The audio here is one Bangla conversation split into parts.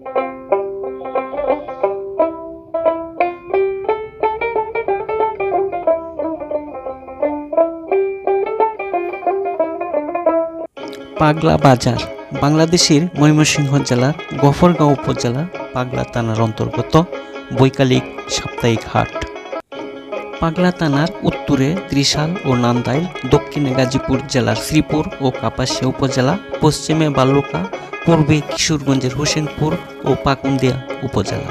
পাগলা বাজার বাংলাদেশের ময়মনসিংহ জেলার গফরগাঁও উপজেলার পাগলা থানার অন্তর্গত বৈকালিক সাপ্তাহিক হাট। পাগলা থানার উত্তরে ত্রিশাল ও নান্দাইল, দক্ষিণে গাজীপুর জেলার শ্রীপুর ও কাপাসিয়া উপজেলা, পশ্চিমে বালুকা, পূর্বে কিশোরগঞ্জের হোসেনপুর ও পাকুন্দিয়া উপজেলা।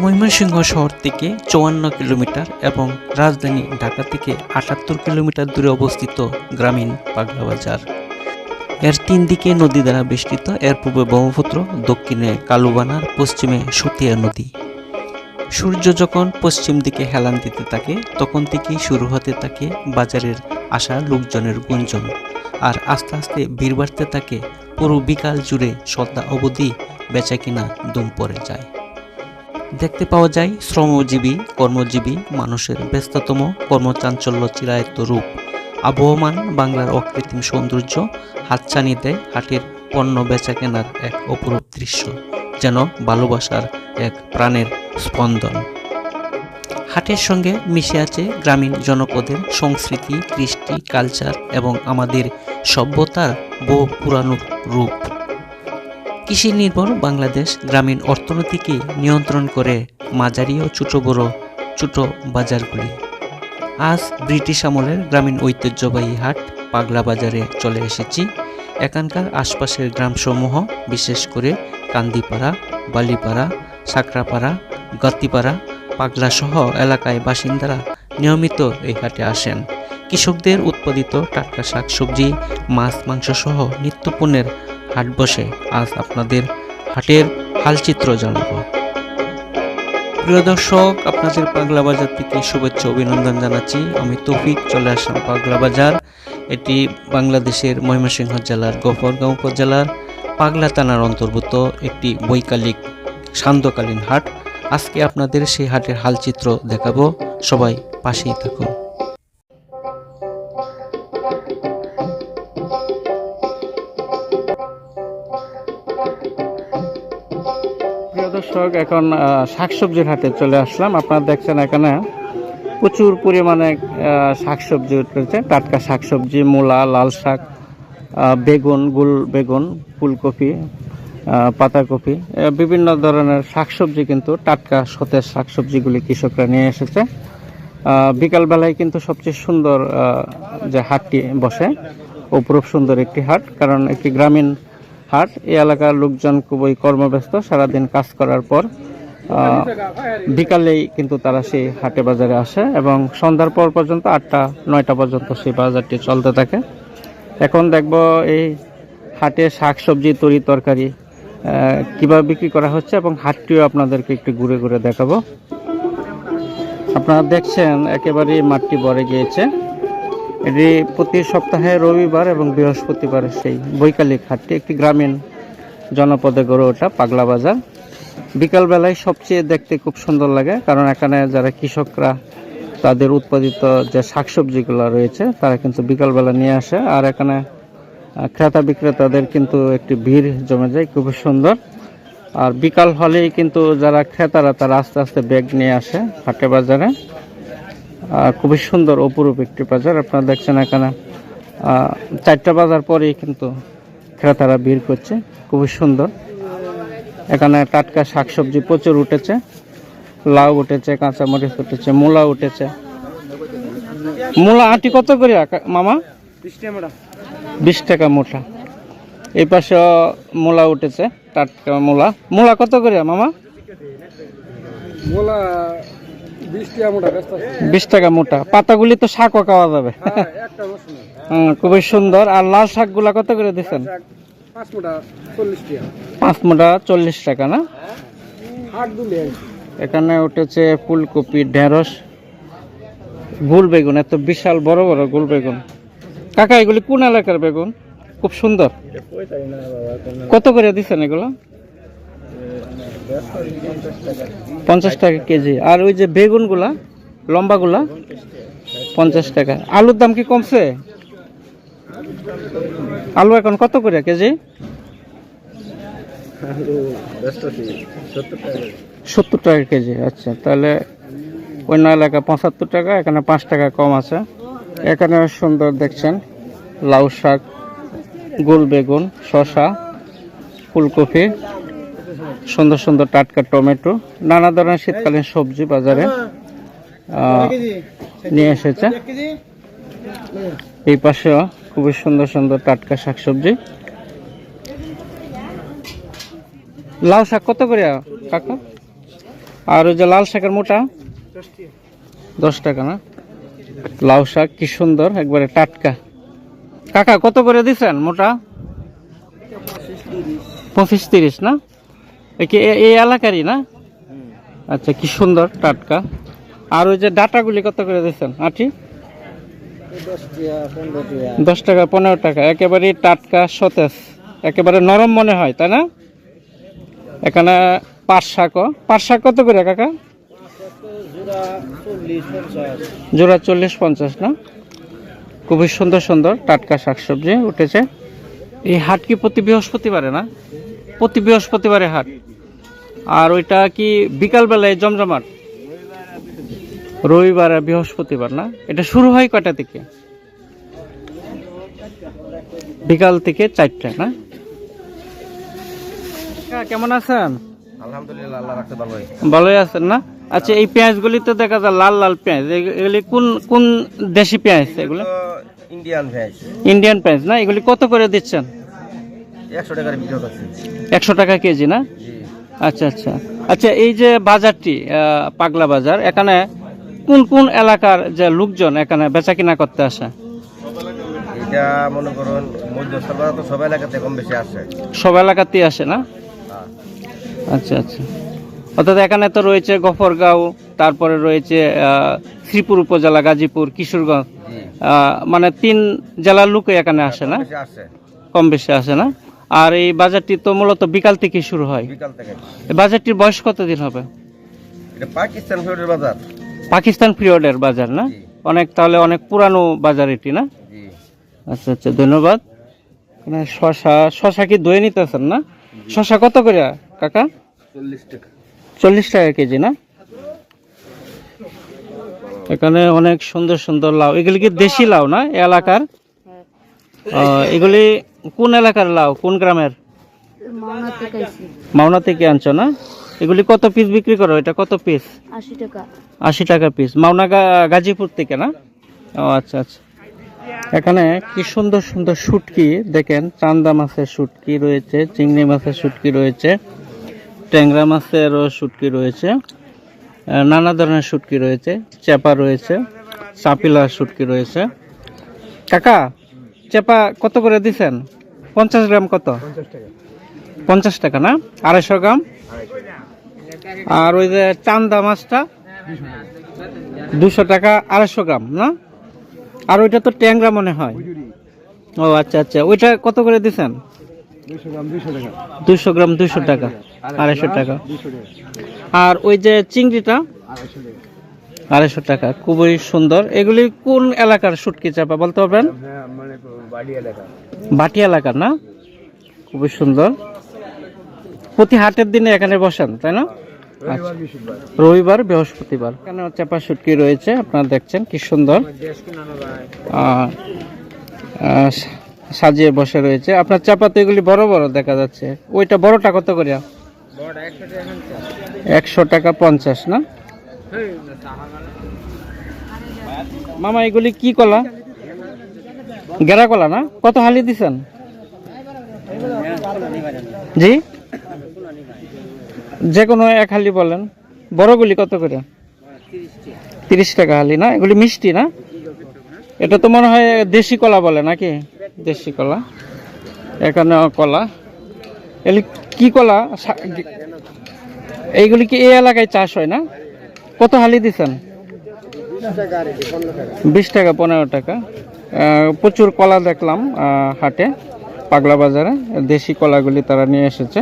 ময়মনসিংহ শহর থেকে 54 কিলোমিটার এবং রাজধানী ঢাকা থেকে 78 কিলোমিটার দূরে অবস্থিত গ্রামীণ পাগলা বাজার। এর 3 দিকে নদী দ্বারা বেষ্টিত। এর পূর্বে ব্রহ্মপুত্র, দক্ষিণে কালুবানার, পশ্চিমে সুতিয়া নদী। সূর্য যখন পশ্চিম দিকে হেলান দিতে থাকে তখন থেকেই শুরু হতে থাকে বাজারের আসা লোকজনের গুঞ্জন, আর আস্তে আস্তে ভিড় বাড়তে থাকে। পুরো বিকাল জুড়ে সন্ধ্যা অবধি বেচাকিনা ধুম পড়ে যায়। দেখতে পাওয়া যায় শ্রমজীবী কর্মজীবী মানুষের ব্যস্ততম কর্মচাঞ্চল্য চিরায়ত রূপ। আবহমান বাংলার অকৃত্রিম সৌন্দর্য হাতছানি দেয় হাটের পণ্য বেচা কেনার এক অপরূপ দৃশ্য, যেন ভালোবাসার এক প্রাণের স্পন্দন। হাটের সঙ্গে মিশে আছে গ্রামীণ জনপদের সংস্কৃতি, কৃষ্টি, কালচার এবং আমাদের সভ্যতার বহু পুরানো রূপ। কৃষি নির্ভর বাংলাদেশ গ্রামীণ অর্থনীতিকে নিয়ন্ত্রণ করে মাঝারি ও ছোট বাজারগুলি। আজ ব্রিটিশ আমলের গ্রামীণ ঐতিহ্যবাহী হাট পাগলা বাজারে চলে এসেছি। এখানকার আশপাশের গ্রামসমূহ, বিশেষ করে কান্দিপাড়া, বালিপাড়া, সাকরাপাড়া, গাতিপাড়া, পাগলা সহ এলাকায় বাসিন্দারা নিয়মিত এই হাটে আসেন। কৃষকদের উৎপাদিত টাটকা শাকসবজি, মাছ, মাংস সহ নিত্যপণ্যের হাট বসে। আজ আপনাদের হাটের হালচিত্র জানাবো। প্রিয় দর্শক, আপনাদের পাগলা বাজার থেকে শুভেচ্ছা অভিনন্দন জানাচ্ছি। আমি তৌফিক, চলে আসলাম পাগলা বাজার। এটি বাংলাদেশের ময়মনসিংহ জেলার গফরগাঁও উপজেলার পাগলা থানার অন্তর্ভুক্ত একটি বৈকালিক সান্ধ্যকালীন হাট। আজকে আপনাদের সেই হাটের হালচিত্র দেখাবো, সবাই পাশেই থাকুন। প্রিয় দর্শক, এখন শাকসবজির হাটে চলে আসলাম। আপনারা দেখছেন এখানে প্রচুর পরিমাণে শাকসবজি উঠেছে, টাটকা শাকসবজি, মূলা, লাল শাক, বেগুন, গোল বেগুন, ফুলকপি, পাতাকপি, বিভিন্ন ধরনের শাকসবজি, কিন্তু টাটকা সতেজ শাকসবজিগুলি কৃষকরা নিয়ে এসেছে। বিকালবেলায় কিন্তু সবচেয়ে সুন্দর যে হাটটি বসে, অপরূপ সুন্দর একটি হাট, কারণ একটি গ্রামীণ হাট। এই এলাকার লোকজন খুবই কর্মব্যস্ত, সারাদিন কাজ করার পর বিকালেই কিন্তু তারা সেই হাটে বাজারে আসে এবং সন্ধ্যার পর পর্যন্ত 8টা-9টা পর্যন্ত সেই বাজারটি চলতে থাকে। এখন দেখব এই হাটে শাকসবজি, তরি তরকারি কিভাবে বিক্রি করা হচ্ছে এবং হাটটিও আপনাদেরকে একটু ঘুরে ঘুরে দেখাবো। আপনারা দেখছেন একেবারেই মাঠটি ভরে গিয়েছে। এটি প্রতি সপ্তাহে রবিবার এবং বৃহস্পতিবার সেই বৈকালিক হাটটি একটি গ্রামীণ জনপদে গড়ে ওঠা পাগলা বাজার। বিকালবেলায় সবচেয়ে দেখতে খুব সুন্দর লাগে, কারণ এখানে যারা কৃষকরা তাদের উৎপাদিত যে শাকসবজিগুলো রয়েছে তারা কিন্তু বিকালবেলা নিয়ে আসে, আর এখানে ক্রেতা বিক্রেতাদের কিন্তু একটি ভিড় জমে যায়, খুবই সুন্দর। আর বিকাল হলেই কিন্তু যারা ক্রেতারা তারা আস্তে আস্তে ব্যাগ নিয়ে আসে হাটে বাজারে। খুবই সুন্দর অপরূপ একটি বাজার। আপনারা দেখছেন এখানে 4টা বাজার পরেই কিন্তু ক্রেতারা ভিড় করছে, খুবই সুন্দর। এখানে টাটকা শাকসবজি প্রচুর উঠেছে, লাউ উঠেছে, কাঁচামরিচ উঠেছে, মূলা উঠেছে। মূলা আটি কত করে মামা? 20 টাকা মোটা। এই পাশে মূলা উঠেছে, টাটকা মূলা। মূলা কত করে মামা? 20 টাকা মোটা। পাতাগুলি তো শাকও খাওয়া যাবে। খুবই সুন্দর। আর লাল শাকগুলা কত করে দিচ্ছেন? 5 মোটা 40 টাকা না? এখানে উঠেছে ফুলকপি, ঢেঁড়স, গোল বেগুন, এত বিশাল বড় বড় গোল বেগুন। কাকা, এগুলি কোন এলাকার বেগুন? খুব সুন্দর। কত করে দিচ্ছেন এগুলো? 50 টাকা কেজি। আর ওই যে বেগুনগুলা লম্বাগুলা 50 টাকা। আলুর দাম কি কমছে? আলু এখন কত করে কেজি? 70 টাকা কেজি। আচ্ছা, তাহলে অন্য এলাকা 75 টাকা, এখানে 5 টাকা কম আছে। এখানে সুন্দর দেখছেন লাউ শাক, গোল বেগুন, শসা, ফুলকপি, সুন্দর সুন্দর টাটকা টমেটো, নানা ধরনের শীতকালীন সবজি বাজারে নিয়ে এসেছে। এই পাশেও খুবই সুন্দর সুন্দর টাটকা শাকসবজি। লাউ শাক কত করে কাকা? আর ওই যে লাল শাকের মোটা 10 টাকা না? লাউ শাক কি সুন্দর, একবারে টাটকা। কাকা কত করে দিচ্ছেন মোটা? 25-30 না? এই এলাকারই না? আচ্ছা, কি সুন্দর টাটকা। আর ওই যে ডাটাগুলি কত করে দিচ্ছেন? আটি 10 টাকা 15 টাকা, একেবারে টাটকা সতেজ, একেবারে নরম মনে হয়, তাই না? এখানে পাট শাক কত করে কাকা? জোড়া 40-50 না? খুবই সুন্দর সুন্দর টাটকা শাকসবজি উঠেছে। এই হাট কি প্রতি বৃহস্পতিবারে না? প্রতি বৃহস্পতিবারে হাট। আর ওইটা কি বিকালবেলায় জমজমাট? রবিবার আর বৃহস্পতিবার না? এটা শুরু হয় কয়টা থেকে? বিকাল থেকে 4টায় না? কেমন আছেন? আলহামদুলিল্লাহ, আল্লাহ রাখতে ভালোই। ভালোই আছেন না? আচ্ছা, এই পেঁয়াজগুলি তো দেখা যায় লাল লাল পেঁয়াজ, এগুলি কোন কোন দেশি পেঁয়াজ? এগুলো ইন্ডিয়ান ভেজ। ইন্ডিয়ান পেঁয়াজ না? এগুলি কত করে দিচ্ছেন? 100 টাকার বিক্রি করছি। 100 টাকা কেজি না? জি। আচ্ছা আচ্ছা আচ্ছা, এই যে বাজারটি পাগলা বাজার, এখানে কোন কোন এলাকার যে লোকজন এখানে বেচা কিনা করতে আসে? এটা মনে করুন মধ্যস্থল বাজার তো সব এলাকাতে কম বেশি আসে। সব এলাকাতেই আসে না? হ্যাঁ। আচ্ছা আচ্ছা, অর্থাৎ এখানে তো রয়েছে গফরগাঁও, তারপরে রয়েছে শ্রীপুর উপজেলা, গাজীপুর, কিশোরগঞ্জ, জি। মানে 3 জেলার লোকই এখানে আসে না? বেশি আসে। কম বেশি আসে না? আর এই বাজারটি তো মূলত বিকাল থেকে শুরু হয়। বিকাল থেকে। এই বাজারটির বয়স কতদিন হবে? এটা পাকিস্তান ফিরোজের বাজার। পাকিস্তান পিরিয়ডের বাজার না? জি। অনেক, তাহলে অনেক পুরানো বাজার এটি না? জি। আচ্ছা আচ্ছা, ধন্যবাদ। মানে শশা কি দই নিতেছেন না? শশা কত করে কাকা? 40 টাকা। 40 টাকা কেজি না? এখানে অনেক সুন্দর সুন্দর লাউ, এগুলি কি দেশি লাউ না এই এলাকার? এগুলি কোন এলাকার লাউ, কোন গ্রামের? মাওনা থেকে আনছো না? এগুলি কত পিস বিক্রি করো? এটা কত পিস? 80 টাকা। 80 টাকা পিস। মাওনা গাজীপুর থেকে না? ও আচ্ছা আচ্ছা। এখানে কি সুন্দর সুন্দর শুটকি দেখেন, চান্দা মাছের শুটকি রয়েছে, চিংড়ি মাছের শুটকি রয়েছে, ট্যাংরা মাছেরও শুটকি রয়েছে, নানা ধরনের শুটকি রয়েছে, চেপা রয়েছে, চাপিলা শুটকি রয়েছে। কাকা, চেপা কত করে দিচ্ছেন? 50 গ্রাম কত? 50 টাকা না? 250 গ্রাম। আর ওই যে চান্দা মাছটা 200 টাকা 250 গ্রাম না? আর ওইটা তো ট্যাংরা মনে হয়। ও আচ্ছা আচ্ছা, ওইটা কত করে দিচ্ছেন? 200 গ্রাম 200 টাকা, 250 টাকা। আর ওই যে চিংড়িটা 250 টাকা। খুবই সুন্দর। এগুলি কোন এলাকার শুটকি চাপা বলতে পারবেন? বাটি এলাকার না? খুবই সুন্দর। প্রতি হাটের দিনে এখানে বসেন, তাই না? আচ্ছা। রবিবার, বৃহস্পতিবার। এখানে চাপা শুটকি রয়েছে, আপনারা দেখছেন কি সুন্দর সাজিয়ে বসে রয়েছে। আপনার চাপাতে এগুলি বড় বড় দেখা যাচ্ছে। ওইটা বড়টা কত করে? 100 টাকা 50 না? মামা, এগুলি কি কলা? গেরা কলা না? কত হালি দিছেন? জি, যে কোনো এক হালি বলেন। বড়গুলি কত করে? 30 টাকা হালি না? এগুলি মিষ্টি না? এটা তো মনে হয় দেশি কলা বলে নাকি? দেশি কলা। এখানে কলা, এগুলি কি কলা? এইগুলি কি এই এলাকায় চাষ হয় না? কত হালি দিচ্ছেন? 20 টাকা 15 টাকা। প্রচুর কলা দেখলাম হাটে, পাগলা বাজারে। দেশি কলাগুলি তারা নিয়ে এসেছে।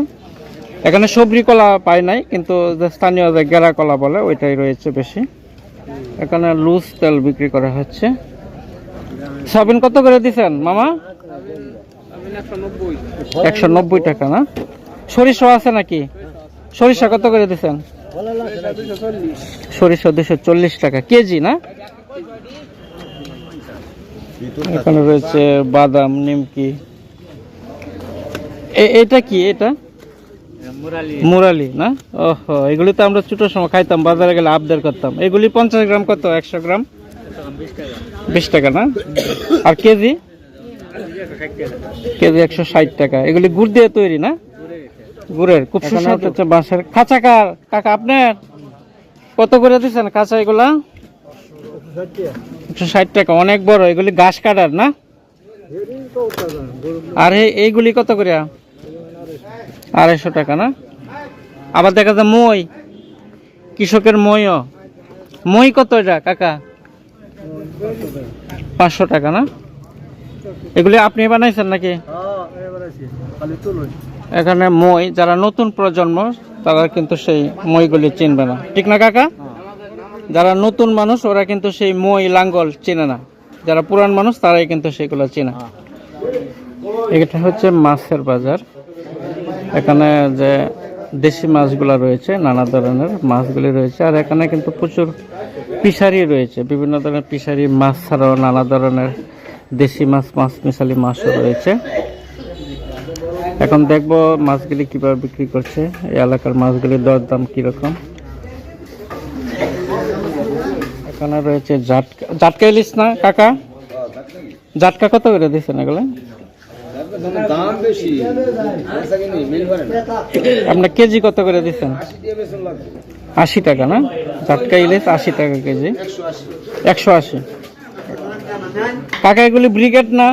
এখানে সবরি কলা পায় নাই, কিন্তু যে স্থানীয় যে গেরা কলা বলে ওইটাই রয়েছে বেশি। এখানে লুজ তেল বিক্রি করা হচ্ছে। সয়াবিন কত করে দিচ্ছেন মামা? 190 টাকা না? সরিষা আছে নাকি? সরিষা কত করে দিচ্ছেন? সরিষা 240 টাকা কেজি না? এখানে রয়েছে বাদাম, নিমকি। এটা কি? এটা মুরালি না? ওহো, এগুলি তো আমরা ছোট সময় খাইতাম, বাজারে গেলে আবদার করতাম। এগুলি 50 গ্রাম কত? 100 গ্রাম 20 টাকা না? আর কেজি? কেজি 160 টাকা। এগুলি গুড় দিয়ে তৈরি না? গুড়ের খুব সুস্বাদু হচ্ছে। বাঁশের খাঁচা কাকা আপনার কত করে দিচ্ছেন খাঁচা এগুলা? 160 টাকা। অনেক বড়। এগুলি ঘাস কাটার না? আর এইগুলি কত করে? 250 টাকা না? আবার দেখা যায় মই, কৃষকের মইও। মই কত এটা কাকা? 500 টাকা না? এগুলি আপনি বানাইছেন নাকি? এখানে মই, যারা নতুন প্রজন্ম তারা কিন্তু সেই মইগুলি চিনবে না, ঠিক না কাকা? যারা নতুন মানুষ ওরা কিন্তু সেই মই লাঙ্গল চেনে না, যারা পুরান মানুষ তারাই কিন্তু সেগুলো চেনে। এটা হচ্ছে মাছের বাজার। এখানে যে দেশি মাছগুলো রয়েছে, নানা ধরনের মাছগুলি রয়েছে। আর এখানে কিন্তু প্রচুর ফিশারি রয়েছে, বিভিন্ন ধরনের ফিশারি মাছ ছাড়াও নানা ধরনের দেশি মাছ, মাছ মিশালি মাছও রয়েছে। এখন দেখবো মাছগুলি কিভাবে বিক্রি করছে, এই এলাকার মাছগুলির দরদাম কিরকম। এখানে রয়েছে জাটকা ইলিশ না কাকা? জাটকা কত করে দিচ্ছেন এগুলো? আপনার কেজি কত করে দিচ্ছেন? 80 টাকা না? জাটকা ইলিশ 80 টাকা কেজি। 180 কাকা। এগুলি ব্রিগেড না?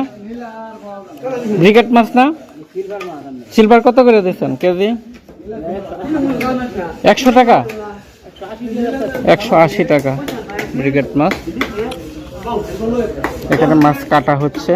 ব্রিগেড মাছ না? সিলভার কত করে দিচ্ছেন কেজি? 100 টাকা। 180 টাকা ব্রিগেড মাছ। এখানে মাছ কাটা হচ্ছে।